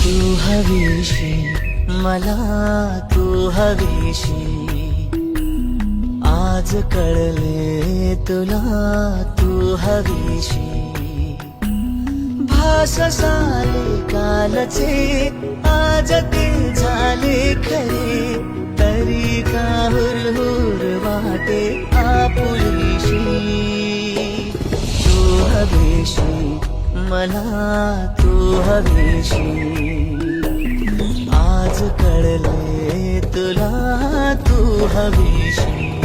तू हवीशी मला, तू हवीशी आज कळले तुला, तू हवीशी भास झाले कालचे आज ते झाले खरे, तरी का हुरहुर वाटे आपुलीशी तू हवीशी मला, तू हवीशी आज कळले तुला, तू हवीशी